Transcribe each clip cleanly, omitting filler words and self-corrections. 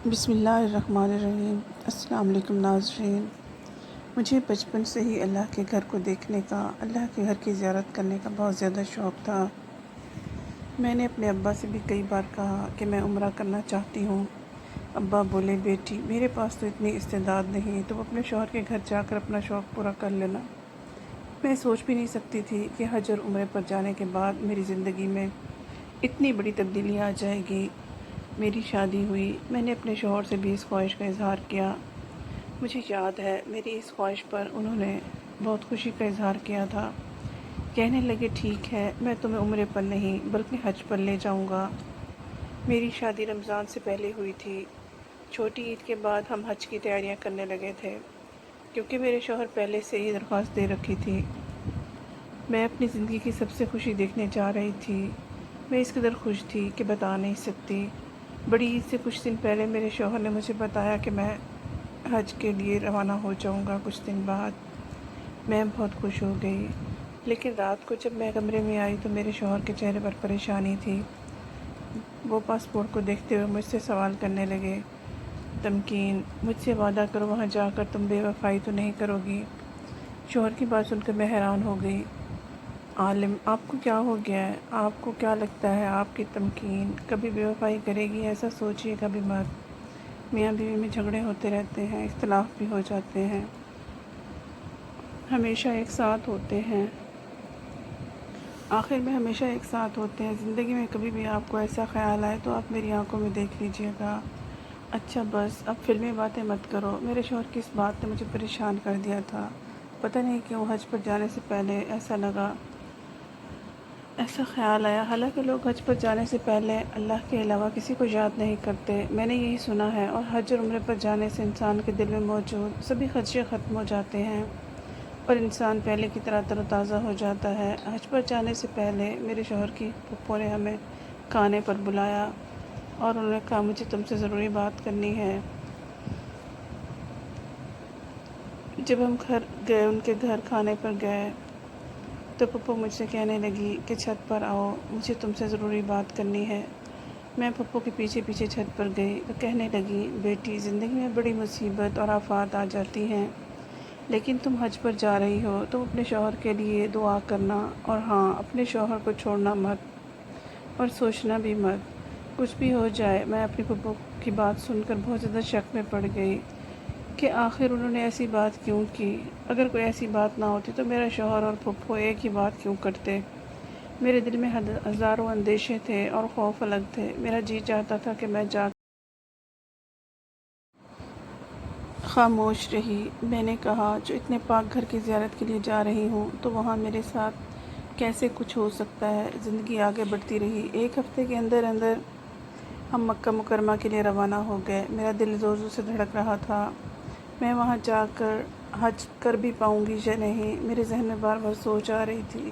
بسم اللہ الرحمن الرحیم۔ السلام علیکم ناظرین۔ مجھے بچپن سے ہی اللہ کے گھر کو دیکھنے کا، اللہ کے گھر کی زیارت کرنے کا بہت زیادہ شوق تھا۔ میں نے اپنے ابا سے بھی کئی بار کہا کہ میں عمرہ کرنا چاہتی ہوں۔ ابا بولے بیٹی میرے پاس تو اتنی استعداد نہیں، تو اپنے شوہر کے گھر جا کر اپنا شوق پورا کر لینا۔ میں سوچ بھی نہیں سکتی تھی کہ حج اور عمرے پر جانے کے بعد میری زندگی میں اتنی بڑی تبدیلی آ جائے گی۔ میری شادی ہوئی، میں نے اپنے شوہر سے بھی اس خواہش کا اظہار کیا۔ مجھے یاد ہے میری اس خواہش پر انہوں نے بہت خوشی کا اظہار کیا تھا۔ کہنے لگے ٹھیک ہے، میں تمہیں عمرے پر نہیں بلکہ حج پر لے جاؤں گا۔ میری شادی رمضان سے پہلے ہوئی تھی۔ چھوٹی عید کے بعد ہم حج کی تیاریاں کرنے لگے تھے، کیونکہ میرے شوہر پہلے سے ہی درخواست دے رکھی تھی۔ میں اپنی زندگی کی سب سے خوشی دیکھنے جا رہی تھی۔ میں اس قدر خوش تھی کہ بتا نہیں سکتی۔ بڑی عید سے کچھ دن پہلے میرے شوہر نے مجھے بتایا کہ میں حج کے لیے روانہ ہو جاؤں گا کچھ دن بعد۔ میں بہت خوش ہو گئی، لیکن رات کو جب میں کمرے میں آئی تو میرے شوہر کے چہرے پر پریشانی تھی۔ وہ پاسپورٹ کو دیکھتے ہوئے مجھ سے سوال کرنے لگے، تمکین مجھ سے وعدہ کرو وہاں جا کر تم بے وفائی تو نہیں کرو گی۔ شوہر کی بات سن کر میں حیران ہو گئی۔ عالم آپ کو کیا ہو گیا ہے؟ آپ کو کیا لگتا ہے آپ کی تمکین کبھی بے وفائی کرے گی؟ ایسا سوچیے کبھی مت۔ میاں بیوی میں جھگڑے ہوتے رہتے ہیں، اختلاف بھی ہو جاتے ہیں، ہمیشہ ایک ساتھ ہوتے ہیں، آخر میں ہمیشہ ایک ساتھ ہوتے ہیں۔ زندگی میں کبھی بھی آپ کو ایسا خیال آئے تو آپ میری آنکھوں میں دیکھ لیجئے گا۔ اچھا بس اب فلمی باتیں مت کرو۔ میرے شوہر کی اس بات نے مجھے پریشان کر دیا تھا۔ پتہ نہیں کیوں حج پر جانے سے پہلے ایسا خیال آیا۔ حالانکہ لوگ حج پر جانے سے پہلے اللہ کے علاوہ کسی کو یاد نہیں کرتے، میں نے یہی سنا ہے، اور حج اور عمرے پر جانے سے انسان کے دل میں موجود سبھی خدشے ختم ہو جاتے ہیں اور انسان پہلے کی طرح تر و تازہ ہو جاتا ہے۔ حج پر جانے سے پہلے میرے شوہر کی پھپھو نے ہمیں کھانے پر بلایا اور انہوں نے کہا مجھے تم سے ضروری بات کرنی ہے۔ جب ہم ان کے گھر کھانے پر گئے تو پھپھو مجھ سے کہنے لگی کہ چھت پر آؤ، مجھے تم سے ضروری بات کرنی ہے۔ میں پھپھو کے پیچھے پیچھے چھت پر گئی تو کہنے لگی بیٹی زندگی میں بڑی مصیبت اور آفات آ جاتی ہیں، لیکن تم حج پر جا رہی ہو، تم اپنے شوہر کے لیے دعا کرنا، اور ہاں اپنے شوہر کو چھوڑنا مت اور سوچنا بھی مت، کچھ بھی ہو جائے۔ میں اپنی پھپھو کی بات سن کر بہت زیادہ شک میں پڑ گئی کہ آخر انہوں نے ایسی بات کیوں کی۔ اگر کوئی ایسی بات نہ ہوتی تو میرا شوہر اور پھپھو ایک ہی بات کیوں کرتے؟ میرے دل میں ہزاروں اندیشے تھے اور خوف الگ تھے۔ میرا جی چاہتا تھا کہ میں خاموش رہی۔ میں نے کہا جو اتنے پاک گھر کی زیارت کے لیے جا رہی ہوں تو وہاں میرے ساتھ کیسے کچھ ہو سکتا ہے؟ زندگی آگے بڑھتی رہی۔ ایک ہفتے کے اندر ہم مکہ مکرمہ کے لیے روانہ ہو گئے۔ میرا دل زور زور سے دھڑک رہا تھا، میں وہاں جا کر حج کر بھی پاؤں گی یا نہیں۔ میرے ذہن میں بار بار سوچ آ رہی تھی۔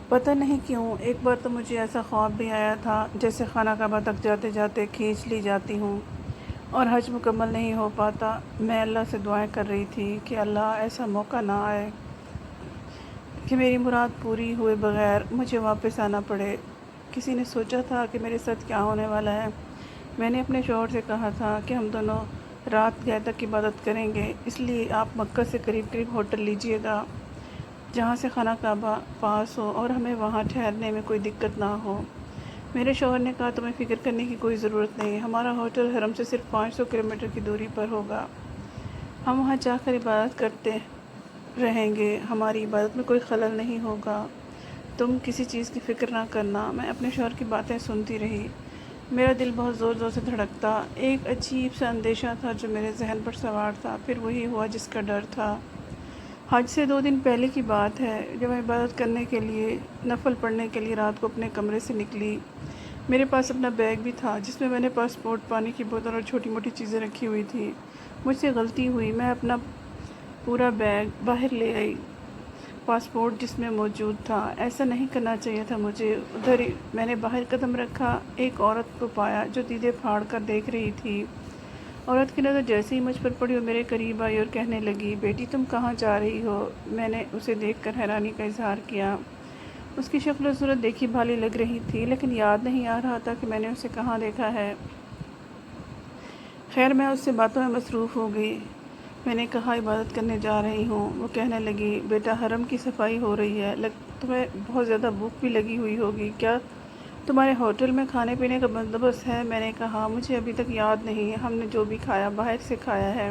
پتہ نہیں کیوں ایک بار تو مجھے ایسا خواب بھی آیا تھا جیسے خانہ کعبہ تک جاتے جاتے کھینچ لی جاتی ہوں اور حج مکمل نہیں ہو پاتا۔ میں اللہ سے دعائیں کر رہی تھی کہ اللہ ایسا موقع نہ آئے کہ میری مراد پوری ہوئے بغیر مجھے واپس آنا پڑے۔ کسی نے سوچا تھا کہ میرے ساتھ کیا ہونے والا ہے؟ میں نے اپنے شوہر سے کہا تھا کہ ہم دونوں رات گئے تک عبادت کریں گے، اس لیے آپ مکہ سے قریب قریب ہوٹل لیجئے گا جہاں سے خانہ کعبہ پاس ہو اور ہمیں وہاں ٹھہرنے میں کوئی دقت نہ ہو۔ میرے شوہر نے کہا تمہیں فکر کرنے کی کوئی ضرورت نہیں، ہمارا ہوٹل حرم سے صرف 500 کلومیٹر کی دوری پر ہوگا، ہم وہاں جا کر عبادت کرتے رہیں گے، ہماری عبادت میں کوئی خلل نہیں ہوگا، تم کسی چیز کی فکر نہ کرنا۔ میں اپنے شوہر کی باتیں سنتی رہی، میرا دل بہت زور زور سے دھڑکتا۔ ایک عجیب سا اندیشہ تھا جو میرے ذہن پر سوار تھا، پھر وہی ہوا جس کا ڈر تھا۔ حج سے 2 دن پہلے کی بات ہے، جب میں عبادت کرنے کے لیے نفل پڑھنے کے لیے رات کو اپنے کمرے سے نکلی۔ میرے پاس اپنا بیگ بھی تھا جس میں نے پاسپورٹ، پانی کی بوتل اور چھوٹی موٹی چیزیں رکھی ہوئی تھی۔ مجھ سے غلطی ہوئی، میں اپنا پورا بیگ باہر لے آئی، پاسپورٹ جس میں موجود تھا۔ ایسا نہیں کرنا چاہیے تھا مجھے۔ ادھر ہی میں نے باہر قدم رکھا، ایک عورت کو پایا جو دیدے پھاڑ کر دیکھ رہی تھی۔ عورت کی نظر جیسے ہی مجھ پر پڑی وہ میرے قریب آئی اور کہنے لگی بیٹی تم کہاں جا رہی ہو؟ میں نے اسے دیکھ کر حیرانی کا اظہار کیا۔ اس کی شکل و صورت دیکھی بھالی لگ رہی تھی، لیکن یاد نہیں آ رہا تھا کہ میں نے اسے کہاں دیکھا ہے۔ خیر میں اس سے باتوں میں مصروف ہو گئی۔ میں نے کہا عبادت کرنے جا رہی ہوں۔ وہ کہنے لگی بیٹا حرم کی صفائی ہو رہی ہے، تمہیں بہت زیادہ بھوک بھی لگی ہوئی ہوگی، کیا تمہارے ہوٹل میں کھانے پینے کا بندوبست ہے؟ میں نے کہا مجھے ابھی تک یاد نہیں ہے، ہم نے جو بھی کھایا باہر سے کھایا ہے۔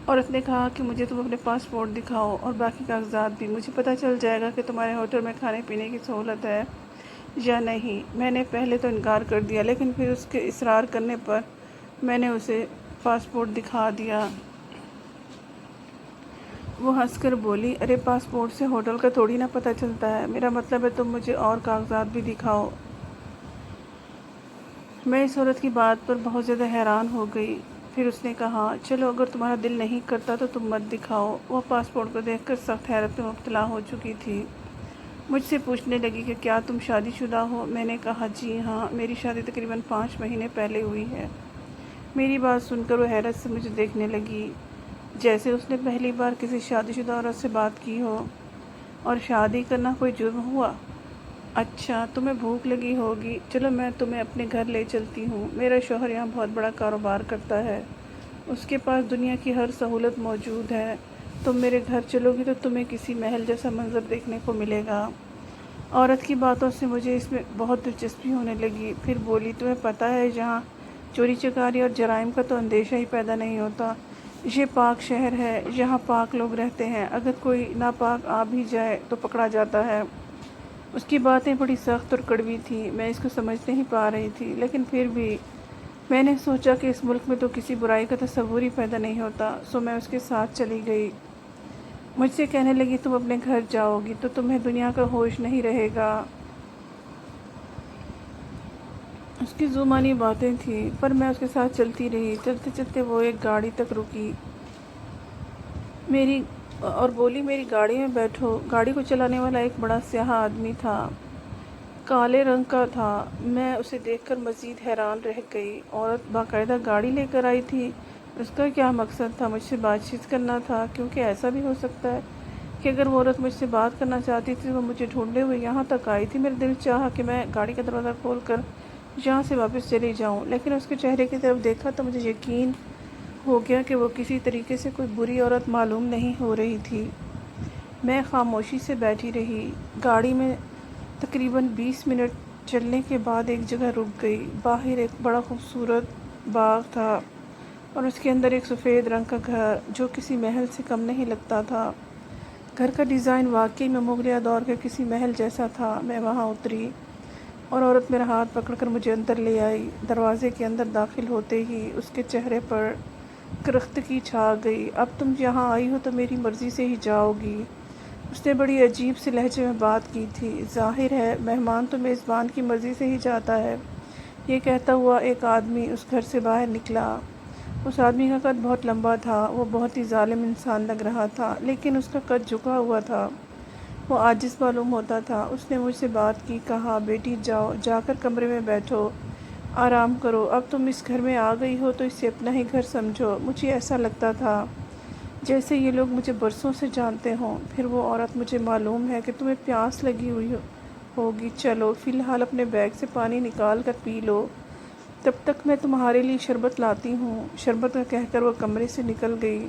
عورت نے کہا کہ مجھے تم اپنے پاسپورٹ دکھاؤ اور باقی کاغذات بھی، مجھے پتہ چل جائے گا کہ تمہارے ہوٹل میں کھانے پینے کی سہولت ہے یا نہیں۔ میں نے پہلے تو انکار کر دیا، لیکن پھر اس کے اصرار کرنے پر میں نے اسے پاسپورٹ دکھا دیا۔ وہ ہنس کر بولی ارے پاسپورٹ سے ہوٹل کا تھوڑی نہ پتہ چلتا ہے، میرا مطلب ہے تم مجھے اور کاغذات بھی دکھاؤ۔ میں اس عورت کی بات پر بہت زیادہ حیران ہو گئی۔ پھر اس نے کہا چلو اگر تمہارا دل نہیں کرتا تو تم مت دکھاؤ۔ وہ پاسپورٹ کو دیکھ کر سخت حیرت میں مبتلا ہو چکی تھی۔ مجھ سے پوچھنے لگی کہ کیا تم شادی شدہ ہو؟ میں نے کہا جی ہاں، میری شادی تقریباً 5 مہینے پہلے ہوئی ہے۔ میری بات سن کر وہ حیرت سے مجھے دیکھنے لگی، جیسے اس نے پہلی بار کسی شادی شدہ عورت سے بات کی ہو۔ اور شادی کرنا کوئی جرم ہوا؟ اچھا تمہیں بھوک لگی ہوگی، چلو میں تمہیں اپنے گھر لے چلتی ہوں۔ میرا شوہر یہاں بہت بڑا کاروبار کرتا ہے، اس کے پاس دنیا کی ہر سہولت موجود ہے۔ تم میرے گھر چلو گی تو تمہیں کسی محل جیسا منظر دیکھنے کو ملے گا۔ عورت کی باتوں سے مجھے اس میں بہت دلچسپی ہونے لگی۔ پھر بولی تمہیں پتہ ہے جہاں چوری چکاری اور جرائم کا تو اندیشہ ہی پیدا نہیں ہوتا۔ یہ پاک شہر ہے، یہاں پاک لوگ رہتے ہیں، اگر کوئی ناپاک آ بھی جائے تو پکڑا جاتا ہے۔ اس کی باتیں بڑی سخت اور کڑوی تھیں، میں اس کو سمجھ نہیں پا رہی تھی، لیکن پھر بھی میں نے سوچا کہ اس ملک میں تو کسی برائی کا تصور ہی پیدا نہیں ہوتا، سو میں اس کے ساتھ چلی گئی۔ مجھ سے کہنے لگی تم اپنے گھر جاؤ گی تو تمہیں دنیا کا ہوش نہیں رہے گا۔ اس کی ذومانی باتیں تھیں، پر میں اس کے ساتھ چلتی رہی۔ چلتے چلتے وہ ایک گاڑی تک رکی اور بولی میری گاڑی میں بیٹھو۔ گاڑی کو چلانے والا ایک بڑا سیاہ آدمی تھا، کالے رنگ کا تھا۔ میں اسے دیکھ کر مزید حیران رہ گئی۔ عورت باقاعدہ گاڑی لے کر آئی تھی، اس کا کیا مقصد تھا؟ مجھ سے بات چیت کرنا تھا، کیونکہ ایسا بھی ہو سکتا ہے کہ اگر وہ عورت مجھ سے بات کرنا چاہتی تھی تو وہ مجھے ڈھونڈے ہوئے یہاں تک آئی تھی۔ میرا دل چاہا کہ میں گاڑی کا دروازہ کھول کر یہاں سے واپس چلی جاؤں، لیکن اس کے چہرے کی طرف دیکھا تو مجھے یقین ہو گیا کہ وہ کسی طریقے سے کوئی بری عورت معلوم نہیں ہو رہی تھی۔ میں خاموشی سے بیٹھی رہی۔ گاڑی میں تقریباً 20 منٹ چلنے کے بعد ایک جگہ رک گئی۔ باہر ایک بڑا خوبصورت باغ تھا اور اس کے اندر ایک سفید رنگ کا گھر جو کسی محل سے کم نہیں لگتا تھا۔ گھر کا ڈیزائن واقعی میں مغلیہ دور کے کسی محل جیسا تھا۔ میں وہاں اتری اور عورت میرا ہاتھ پکڑ کر مجھے اندر لے آئی۔ دروازے کے اندر داخل ہوتے ہی اس کے چہرے پر کرختگی چھا گئی۔ اب تم یہاں آئی ہو تو میری مرضی سے ہی جاؤ گی۔ اس نے بڑی عجیب سے لہجے میں بات کی تھی۔ ظاہر ہے مہمان تو میزبان کی مرضی سے ہی جاتا ہے۔ یہ کہتا ہوا ایک آدمی اس گھر سے باہر نکلا۔ اس آدمی کا قد بہت لمبا تھا، وہ بہت ہی ظالم انسان لگ رہا تھا، لیکن اس کا قد جھکا ہوا تھا، وہ عاجز معلوم ہوتا تھا۔ اس نے مجھ سے بات کی، کہا بیٹی جاؤ، جا کر کمرے میں بیٹھو، آرام کرو۔ اب تم اس گھر میں آ گئی ہو تو اسے اپنا ہی گھر سمجھو۔ مجھے ایسا لگتا تھا جیسے یہ لوگ مجھے برسوں سے جانتے ہوں۔ پھر وہ عورت مجھے معلوم ہے کہ تمہیں پیاس لگی ہوئی ہوگی، چلو فی الحال اپنے بیگ سے پانی نکال کر پی لو، تب تک میں تمہارے لیے شربت لاتی ہوں۔ شربت کا کہہ کر وہ کمرے سے نکل گئی۔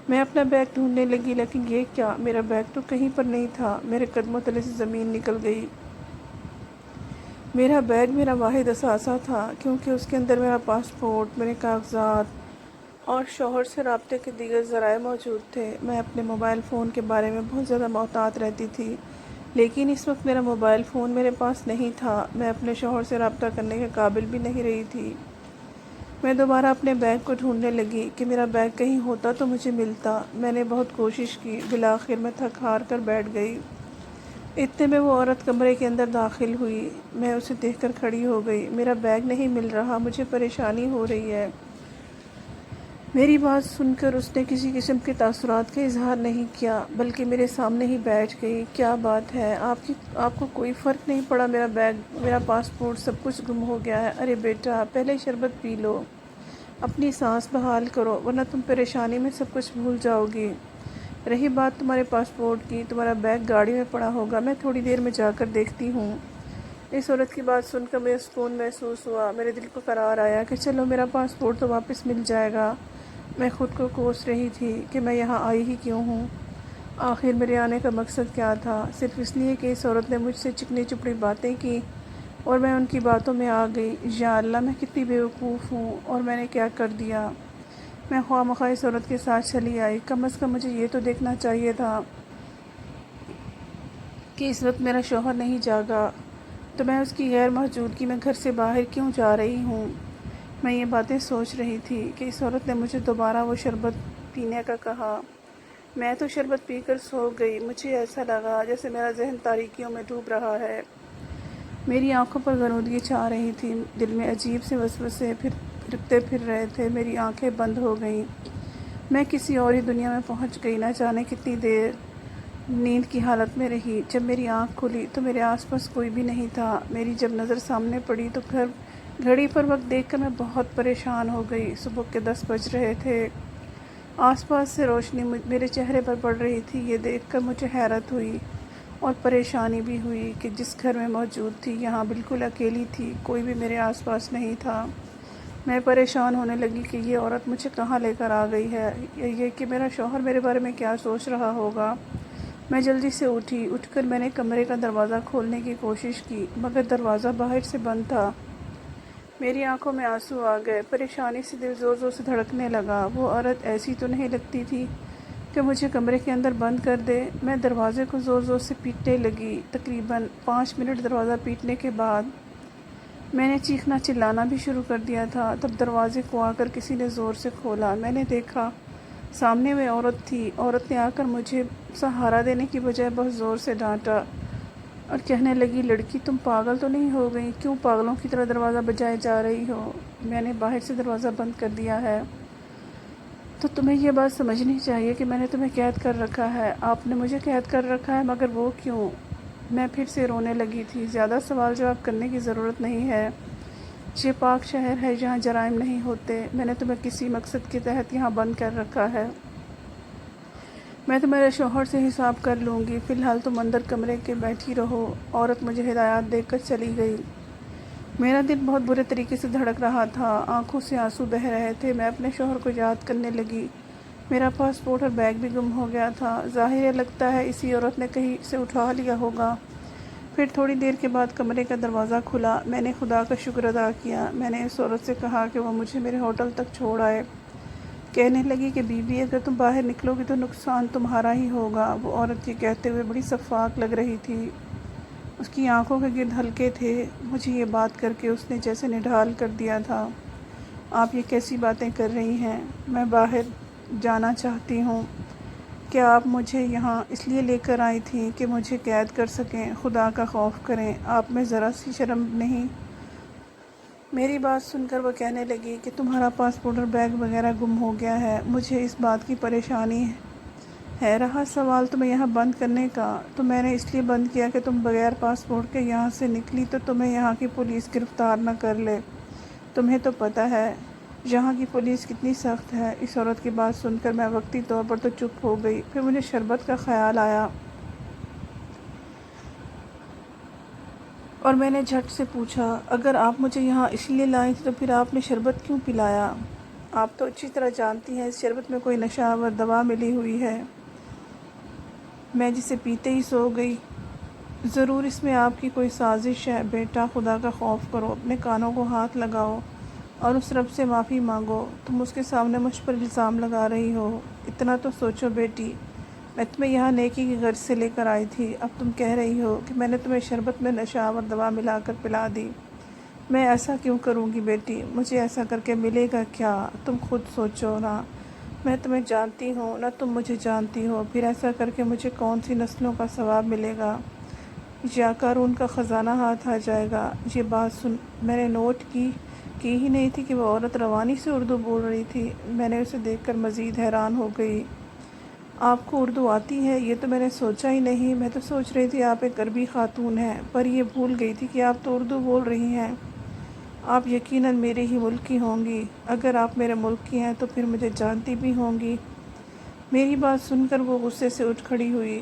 میں اپنا بیگ ڈھونڈنے لگی، لیکن یہ کیا، میرا بیگ تو کہیں پر نہیں تھا۔ میرے قدموں تلے سے زمین نکل گئی۔ میرا بیگ میرا واحد اثاثہ تھا، کیونکہ اس کے اندر میرا پاسپورٹ، میرے کاغذات اور شوہر سے رابطے کے دیگر ذرائع موجود تھے۔ میں اپنے موبائل فون کے بارے میں بہت زیادہ محتاط رہتی تھی، لیکن اس وقت میرا موبائل فون میرے پاس نہیں تھا۔ میں اپنے شوہر سے رابطہ کرنے کے قابل بھی نہیں رہی تھی۔ میں دوبارہ اپنے بیگ کو ڈھونڈنے لگی کہ میرا بیگ کہیں ہوتا تو مجھے ملتا۔ میں نے بہت کوشش کی، بالآخر میں تھک ہار کر بیٹھ گئی۔ اتنے میں وہ عورت کمرے کے اندر داخل ہوئی۔ میں اسے دیکھ کر کھڑی ہو گئی۔ میرا بیگ نہیں مل رہا، مجھے پریشانی ہو رہی ہے۔ میری بات سن کر اس نے کسی قسم کے تاثرات کا اظہار نہیں کیا، بلکہ میرے سامنے ہی بیٹھ گئی۔ کیا بات ہے، آپ کو کوئی فرق نہیں پڑا؟ میرا بیگ، میرا پاسپورٹ، سب کچھ گم ہو گیا ہے۔ ارے بیٹا پہلے شربت پی لو، اپنی سانس بحال کرو، ورنہ تم پریشانی میں سب کچھ بھول جاؤ گی۔ رہی بات تمہارے پاسپورٹ کی، تمہارا بیگ گاڑی میں پڑا ہوگا، میں تھوڑی دیر میں جا کر دیکھتی ہوں۔ اس عورت کی بات سن کر مجھے سکون محسوس ہوا، میرے دل کو قرار آیا کہ چلو میرا پاسپورٹ تو واپس مل جائے گا۔ میں خود کو کوس رہی تھی کہ میں یہاں آئی ہی کیوں ہوں، آخر میرے آنے کا مقصد کیا تھا؟ صرف اس لیے کہ اس عورت نے مجھ سے چکنی چپڑی باتیں کی اور میں ان کی باتوں میں آ گئی۔ یا اللہ، میں کتنی بیوقوف ہوں اور میں نے کیا کر دیا؟ میں خواہ مخواہ اس عورت کے ساتھ چلی آئی۔ کم از کم مجھے یہ تو دیکھنا چاہیے تھا کہ اس وقت میرا شوہر نہیں جاگا، تو میں اس کی غیر موجودگی میں گھر سے باہر کیوں جا رہی ہوں؟ میں یہ باتیں سوچ رہی تھی کہ اس عورت نے مجھے دوبارہ وہ شربت پینے کا کہا۔ میں تو شربت پی کر سو گئی۔ مجھے ایسا لگا جیسے میرا ذہن تاریکیوں میں ڈوب رہا ہے، میری آنکھوں پر غنودگی چھا رہی تھی، دل میں عجیب سے وسوسے پھرتے پھر رہے تھے، میری آنکھیں بند ہو گئیں، میں کسی اور ہی دنیا میں پہنچ گئی۔ نہ جانے کتنی دیر نیند کی حالت میں رہی۔ جب میری آنکھ کھلی تو میرے آس پاس کوئی بھی نہیں تھا۔ میری جب نظر سامنے پڑی تو گھڑی پر وقت دیکھ کر میں بہت پریشان ہو گئی۔ صبح کے 10 بج رہے تھے، آس پاس سے روشنی میرے چہرے پر پڑ رہی تھی۔ یہ دیکھ کر مجھے حیرت ہوئی اور پریشانی بھی ہوئی کہ جس گھر میں موجود تھی یہاں بالکل اکیلی تھی، کوئی بھی میرے آس پاس نہیں تھا۔ میں پریشان ہونے لگی کہ یہ عورت مجھے کہاں لے کر آ گئی ہے، یہ کہ میرا شوہر میرے بارے میں کیا سوچ رہا ہوگا۔ میں جلدی سے اٹھ کر میں نے کمرے کا دروازہ کھولنے کی کوشش کی، مگر دروازہ باہر سے بند تھا۔ میری آنکھوں میں آنسو آ گئے، پریشانی سے دل زور زور سے دھڑکنے لگا۔ وہ عورت ایسی تو نہیں لگتی تھی کہ مجھے کمرے کے اندر بند کر دے۔ میں دروازے کو زور زور سے پیٹنے لگی۔ تقریباً 5 منٹ دروازہ پیٹنے کے بعد میں نے چیخنا چلانا بھی شروع کر دیا تھا۔ تب دروازے کو آ کر کسی نے زور سے کھولا۔ میں نے دیکھا سامنے میں عورت تھی۔ عورت نے آ کر مجھے سہارا دینے کی بجائے بہت زور سے ڈانٹا اور کہنے لگی، لڑکی تم پاگل تو نہیں ہو گئی؟ کیوں پاگلوں کی طرح دروازہ بجائے جا رہی ہو؟ میں نے باہر سے دروازہ بند کر دیا ہے تو تمہیں یہ بات سمجھنی چاہیے کہ میں نے تمہیں قید کر رکھا ہے۔ آپ نے مجھے قید کر رکھا ہے، مگر وہ کیوں؟ میں پھر سے رونے لگی تھی۔ زیادہ سوال جواب کرنے کی ضرورت نہیں ہے، یہ پاک شہر ہے، یہاں جرائم نہیں ہوتے۔ میں نے تمہیں کسی مقصد کے تحت یہاں بند کر رکھا ہے۔ میں تمہارے شوہر سے حساب کر لوں گی، فی الحال تم اندر کمرے کے بیٹھی رہو۔ عورت مجھے ہدایات دے کر چلی گئی۔ میرا دل بہت برے طریقے سے دھڑک رہا تھا، آنکھوں سے آنسو بہہ رہے تھے۔ میں اپنے شوہر کو یاد کرنے لگی۔ میرا پاسپورٹ اور بیگ بھی گم ہو گیا تھا۔ ظاہر ہے لگتا ہے اسی عورت نے کہیں سے اٹھا لیا ہوگا۔ پھر تھوڑی دیر کے بعد کمرے کا دروازہ کھلا۔ میں نے خدا کا شکر ادا کیا۔ میں نے اس عورت سے کہا کہ وہ مجھے میرے ہوٹل تک چھوڑ آئے۔ کہنے لگی کہ بی بی، اگر تم باہر نکلو گی تو نقصان تمہارا ہی ہوگا۔ وہ عورت یہ کہتے ہوئے بڑی شفاق لگ رہی تھی، اس کی آنکھوں کے گرد حلقے تھے۔ مجھے یہ بات کر کے اس نے جیسے نڈھال کر دیا تھا۔ آپ یہ کیسی باتیں کر رہی ہیں؟ میں باہر جانا چاہتی ہوں۔ کیا آپ مجھے یہاں اس لیے لے کر آئی تھیں کہ مجھے قید کر سکیں؟ خدا کا خوف کریں، آپ میں ذرا سی شرم نہیں؟ میری بات سن کر وہ کہنے لگی کہ تمہارا پاسپورٹ اور بیگ وغیرہ گم ہو گیا ہے، مجھے اس بات کی پریشانی ہے۔ رہا سوال تمہیں یہاں بند کرنے کا، تو میں نے اس لیے بند کیا کہ تم بغیر پاسپورٹ کے یہاں سے نکلی تو تمہیں یہاں کی پولیس گرفتار نہ کر لے۔ تمہیں تو پتہ ہے یہاں کی پولیس کتنی سخت ہے۔ اس عورت کی بات سن کر میں وقتی طور پر تو چپ ہو گئی، پھر مجھے شربت کا خیال آیا اور میں نے جھٹ سے پوچھا، اگر آپ مجھے یہاں اس لیے لائی تھی تو پھر آپ نے شربت کیوں پلایا؟ آپ تو اچھی طرح جانتی ہیں اس شربت میں کوئی نشہ آور دوا ملی ہوئی ہے، میں جسے پیتے ہی سو گئی۔ ضرور اس میں آپ کی کوئی سازش ہے۔ بیٹا، خدا کا خوف کرو، اپنے کانوں کو ہاتھ لگاؤ اور اس رب سے معافی مانگو۔ تم اس کے سامنے مجھ پر الزام لگا رہی ہو، اتنا تو سوچو بیٹی، میں تمہیں یہاں نیکی کی غرض سے لے کر آئی تھی، اب تم کہہ رہی ہو کہ میں نے تمہیں شربت میں نشہ آور دوا ملا کر پلا دی۔ میں ایسا کیوں کروں گی بیٹی؟ مجھے ایسا کر کے ملے گا کیا؟ تم خود سوچو نا، میں تمہیں جانتی ہوں نہ تم مجھے جانتی ہو، پھر ایسا کر کے مجھے کون سی نسلوں کا ثواب ملے گا، یا قارون کا خزانہ ہاتھ آ جائے گا۔ یہ بات سن میں نے نوٹ کی ہی نہیں تھی کہ وہ عورت روانی سے اردو بول رہی تھی۔ میں نے اسے دیکھ کر مزید حیران ہو گئی۔ آپ کو اردو آتی ہے؟ یہ تو میں نے سوچا ہی نہیں، میں تو سوچ رہی تھی آپ ایک عربی خاتون ہیں، پر یہ بھول گئی تھی کہ آپ تو اردو بول رہی ہیں۔ آپ یقیناً میرے ہی ملک کی ہوں گی، اگر آپ میرے ملک کی ہیں تو پھر مجھے جانتی بھی ہوں گی۔ میری بات سن کر وہ غصے سے اٹھ کھڑی ہوئی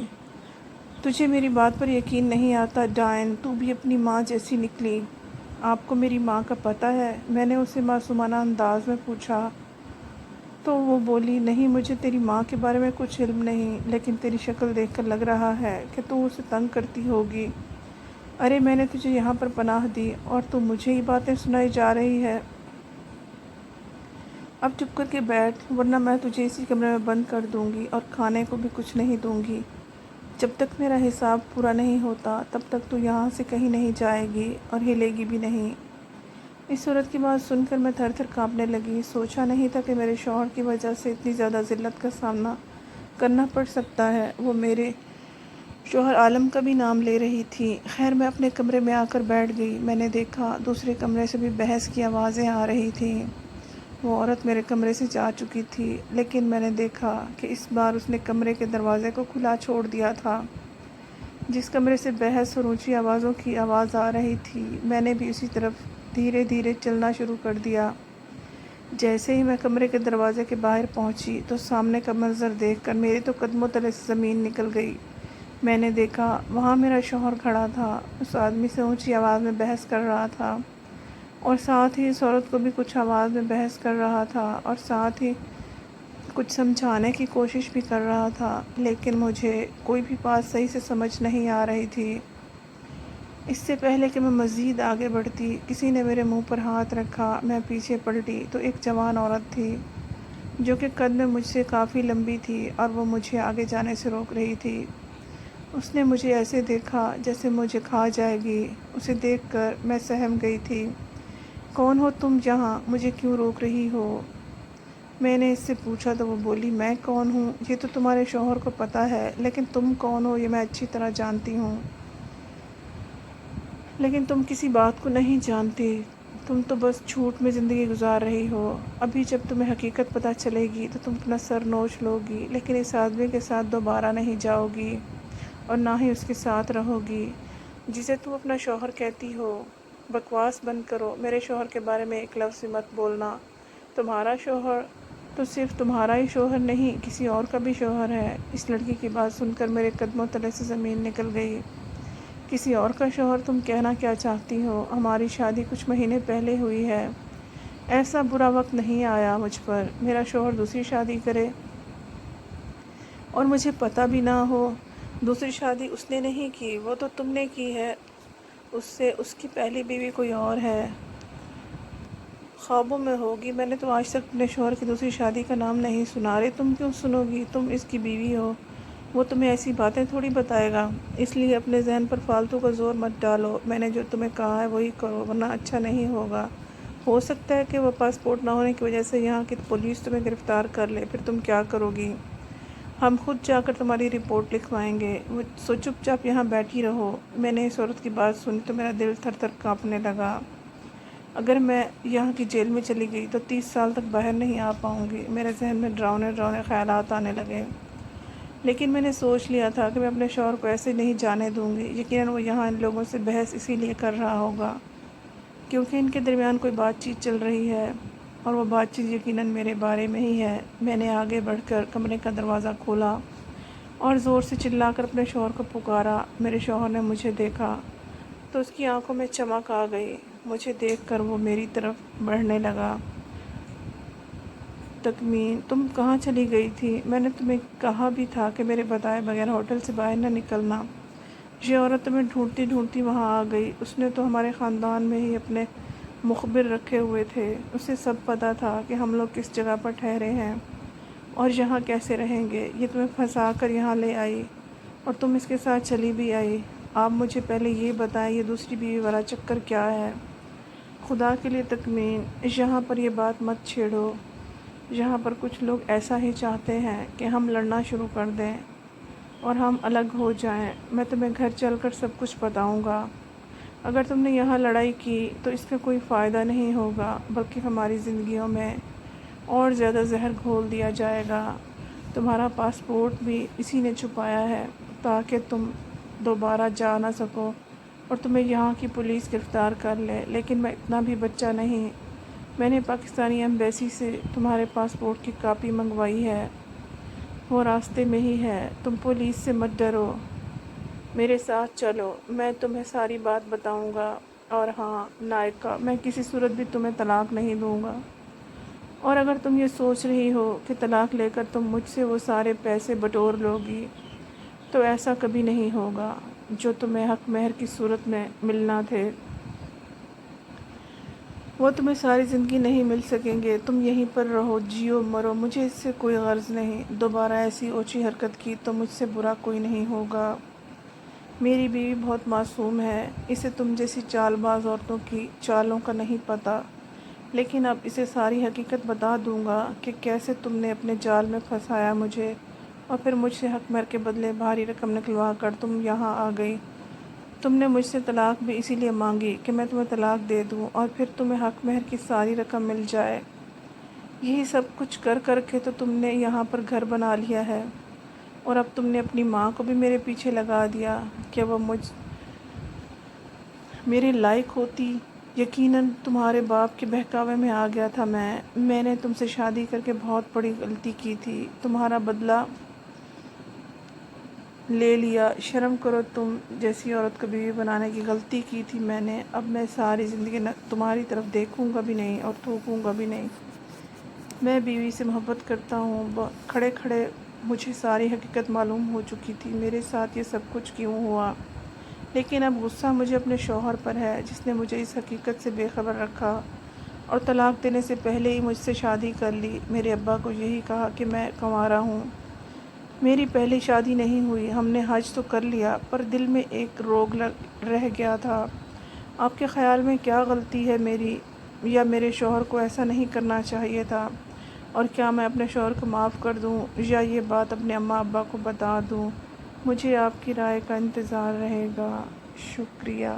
تجھے میری بات پر یقین نہیں آتا ڈائن، تو بھی اپنی ماں جیسی نکلی۔ آپ کو میری ماں کا پتہ ہے؟ میں نے اسے معصومانہ انداز میں پوچھا تو وہ بولی، نہیں مجھے تیری ماں کے بارے میں کچھ علم نہیں، لیکن تیری شکل دیکھ کر لگ رہا ہے کہ تو اسے تنگ کرتی ہوگی۔ ارے میں نے تجھے یہاں پر پناہ دی اور تو مجھے ہی باتیں سنائی جا رہی ہے۔ اب چپ کر کے بیٹھ، ورنہ میں تجھے اسی کمرے میں بند کر دوں گی اور کھانے کو بھی کچھ نہیں دوں گی۔ جب تک میرا حساب پورا نہیں ہوتا تب تک تو یہاں سے کہیں نہیں جائے گی اور ہلے گی بھی نہیں۔ اس صورت کی بات سن کر میں تھر تھر کانپنے لگی۔ سوچا نہیں تھا کہ میرے شوہر کی وجہ سے اتنی زیادہ ذلت کا سامنا کرنا پڑ سکتا ہے۔ وہ میرے شوہر عالم کا بھی نام لے رہی تھی۔ خیر میں اپنے کمرے میں آ کر بیٹھ گئی۔ میں نے دیکھا دوسرے کمرے سے بھی بحث کی آوازیں آ رہی تھیں۔ وہ عورت میرے کمرے سے جا چکی تھی، لیکن میں نے دیکھا کہ اس بار اس نے کمرے کے دروازے کو کھلا چھوڑ دیا تھا۔ جس کمرے سے بحث اور اونچی آوازوں کی آواز آ رہی تھی، میں نے بھی اسی طرف دھیرے دھیرے چلنا شروع کر دیا۔ جیسے ہی میں کمرے کے دروازے کے باہر پہنچی تو سامنے کا منظر دیکھ کر میری تو قدموں تلے سے زمین نکل گئی۔ میں نے دیکھا وہاں میرا شوہر کھڑا تھا، اس آدمی سے اونچی آواز میں بحث کر رہا تھا اور ساتھ ہی اس عورت کو بھی کچھ آواز میں بحث کر رہا تھا اور ساتھ ہی کچھ سمجھانے کی کوشش بھی کر رہا تھا، لیکن مجھے کوئی بھی بات صحیح سے سمجھ نہیں آ رہی تھی۔ اس سے پہلے کہ میں مزید آگے بڑھتی، کسی نے میرے منہ پر ہاتھ رکھا۔ میں پیچھے پلٹی تو ایک جوان عورت تھی جو کہ قد میں مجھ سے کافی لمبی تھی اور وہ مجھے آگے جانے سے روک رہی تھی۔ اس نے مجھے ایسے دیکھا جیسے مجھے کھا جائے گی۔ اسے دیکھ کر میں سہم گئی تھی۔ کون ہو تم یہاں؟ مجھے کیوں روک رہی ہو؟ میں نے اس سے پوچھا تو وہ بولی، میں کون ہوں یہ تو تمہارے شوہر کو پتہ ہے، لیکن تم کون ہو یہ میں اچھی طرح جانتی ہوں۔ لیکن تم کسی بات کو نہیں جانتی، تم تو بس جھوٹ میں زندگی گزار رہی ہو۔ ابھی جب تمہیں حقیقت پتہ چلے گی تو تم اپنا سر نوچ لو گی، لیکن اس آدمی کے ساتھ دوبارہ نہیں جاؤ گی اور نہ ہی اس کے ساتھ رہو گی جسے تم اپنا شوہر کہتی ہو۔ بکواس بند کرو، میرے شوہر کے بارے میں ایک لفظ مت بولنا۔ تمہارا شوہر تو صرف تمہارا ہی شوہر نہیں، کسی اور کا بھی شوہر ہے۔ اس لڑکی کی بات سن کر میرے قدموں تلے سے زمین نکل گئی۔ کسی اور کا شوہر؟ تم کہنا کیا چاہتی ہو؟ ہماری شادی کچھ مہینے پہلے ہوئی ہے، ایسا برا وقت نہیں آیا مجھ پر میرا شوہر دوسری شادی کرے اور مجھے پتہ بھی نہ ہو۔ دوسری شادی اس نے نہیں کی، وہ تو تم نے کی ہے اس سے۔ اس کی پہلی بیوی کوئی اور ہے، خوابوں میں ہوگی۔ میں نے تو آج تک اپنے شوہر کی دوسری شادی کا نام نہیں سنا۔ رے تم کیوں سنو گی؟ تم اس کی بیوی ہو، وہ تمہیں ایسی باتیں تھوڑی بتائے گا۔ اس لیے اپنے ذہن پر فالتو کا زور مت ڈالو۔ میں نے جو تمہیں کہا ہے وہی کرو، ورنہ اچھا نہیں ہوگا۔ ہو سکتا ہے کہ وہ پاسپورٹ نہ ہونے کی وجہ سے یہاں کی پولیس تمہیں گرفتار کر لے، پھر تم کیا کرو گی؟ ہم خود جا کر تمہاری رپورٹ لکھوائیں گے، سو چپ چاپ یہاں بیٹھی رہو۔ میں نے اس عورت کی بات سنی تو میرا دل تھر تھر کانپنے لگا۔ اگر میں یہاں کی جیل میں چلی گئی تو 30 سال تک باہر نہیں آ پاؤں گی۔ میرے ذہن میں ڈراؤنے ڈراؤنے خیالات آنے لگے، لیکن میں نے سوچ لیا تھا کہ میں اپنے شوہر کو ایسے نہیں جانے دوں گی۔ یقیناً وہ یہاں ان لوگوں سے بحث اسی لیے کر رہا ہوگا کیونکہ ان کے درمیان کوئی بات چیت چل رہی ہے، اور وہ بات چیت یقیناً میرے بارے میں ہی ہے۔ میں نے آگے بڑھ کر کمرے کا دروازہ کھولا اور زور سے چلا کر اپنے شوہر کو پکارا۔ میرے شوہر نے مجھے دیکھا تو اس کی آنکھوں میں چمک آ گئی۔ مجھے دیکھ کر وہ میری طرف بڑھنے لگا۔ تکمین، تم کہاں چلی گئی تھی؟ میں نے تمہیں کہا بھی تھا کہ میرے بتائے بغیر ہوٹل سے باہر نہ نکلنا۔ یہ عورت تمہیں ڈھونڈتی ڈھونڈتی وہاں آ گئی۔ اس نے تو ہمارے خاندان میں ہی اپنے مخبر رکھے ہوئے تھے، اسے سب پتہ تھا کہ ہم لوگ کس جگہ پر ٹھہرے ہیں اور یہاں کیسے رہیں گے۔ یہ تمہیں پھنسا کر یہاں لے آئی اور تم اس کے ساتھ چلی بھی آئی۔ آپ مجھے پہلے یہ بتائیں یہ دوسری بیوی والا چکر کیا ہے؟ خدا کے لیے تکمین، یہاں پر یہ بات مت چھیڑو۔ یہاں پر کچھ لوگ ایسا ہی چاہتے ہیں کہ ہم لڑنا شروع کر دیں اور ہم الگ ہو جائیں۔ میں تمہیں گھر چل کر سب کچھ بتاؤں گا۔ اگر تم نے یہاں لڑائی کی تو اس کا کوئی فائدہ نہیں ہوگا، بلکہ ہماری زندگیوں میں اور زیادہ زہر گھول دیا جائے گا۔ تمہارا پاسپورٹ بھی اسی نے چھپایا ہے تاکہ تم دوبارہ جا نہ سکو اور تمہیں یہاں کی پولیس گرفتار کر لے۔ لیکن میں اتنا بھی بچہ نہیں، میں نے پاکستانی ایمبیسی سے تمہارے پاسپورٹ کی کاپی منگوائی ہے، وہ راستے میں ہی ہے۔ تم پولیس سے مت ڈرو۔ میرے ساتھ چلو، میں تمہیں ساری بات بتاؤں گا۔ اور ہاں نائکا، میں کسی صورت بھی تمہیں طلاق نہیں دوں گا۔ اور اگر تم یہ سوچ رہی ہو کہ طلاق لے کر تم مجھ سے وہ سارے پیسے بٹور لو گی، تو ایسا کبھی نہیں ہوگا۔ جو تمہیں حق مہر کی صورت میں ملنا تھے وہ تمہیں ساری زندگی نہیں مل سکیں گے۔ تم یہیں پر رہو، جیو مرو، مجھے اس سے کوئی غرض نہیں۔ دوبارہ ایسی اونچی حرکت کی تو مجھ سے برا کوئی نہیں ہوگا۔ میری بیوی بہت معصوم ہے، اسے تم جیسی چال باز عورتوں کی چالوں کا نہیں پتہ، لیکن اب اسے ساری حقیقت بتا دوں گا کہ کیسے تم نے اپنے جال میں پھنسایا مجھے، اور پھر مجھ سے حق مہر کے بدلے بھاری رقم نکلوا کر تم یہاں آ گئی۔ تم نے مجھ سے طلاق بھی اسی لیے مانگی کہ میں تمہیں طلاق دے دوں اور پھر تمہیں حق مہر کی ساری رقم مل جائے۔ یہی سب کچھ کر کر کے تو تم نے یہاں پر گھر بنا لیا ہے، اور اب تم نے اپنی ماں کو بھی میرے پیچھے لگا دیا کہ وہ میرے لائق ہوتی۔ یقیناً تمہارے باپ کے بہکاوے میں آ گیا تھا میں نے تم سے شادی کر کے بہت بڑی غلطی کی تھی، تمہارا بدلہ لے لیا۔ شرم کرو، تم جیسی عورت کو بیوی بنانے کی غلطی کی تھی میں نے۔ اب میں ساری زندگی تمہاری طرف دیکھوں گا بھی نہیں اور تھوکوں گا بھی نہیں۔ میں بیوی سے محبت کرتا ہوں۔ کھڑے کھڑے مجھے ساری حقیقت معلوم ہو چکی تھی، میرے ساتھ یہ سب کچھ کیوں ہوا، لیکن اب غصہ مجھے اپنے شوہر پر ہے جس نے مجھے اس حقیقت سے بے خبر رکھا اور طلاق دینے سے پہلے ہی مجھ سے شادی کر لی۔ میرے ابا کو یہی کہا کہ میں کنوارا ہوں۔ میری پہلی شادی نہیں ہوئی، ہم نے حج تو کر لیا پر دل میں ایک روگ رہ گیا تھا۔ آپ کے خیال میں کیا غلطی ہے میری، یا میرے شوہر کو ایسا نہیں کرنا چاہیے تھا؟ اور کیا میں اپنے شوہر کو معاف کر دوں یا یہ بات اپنے اماں ابا کو بتا دوں؟ مجھے آپ کی رائے کا انتظار رہے گا۔ شکریہ۔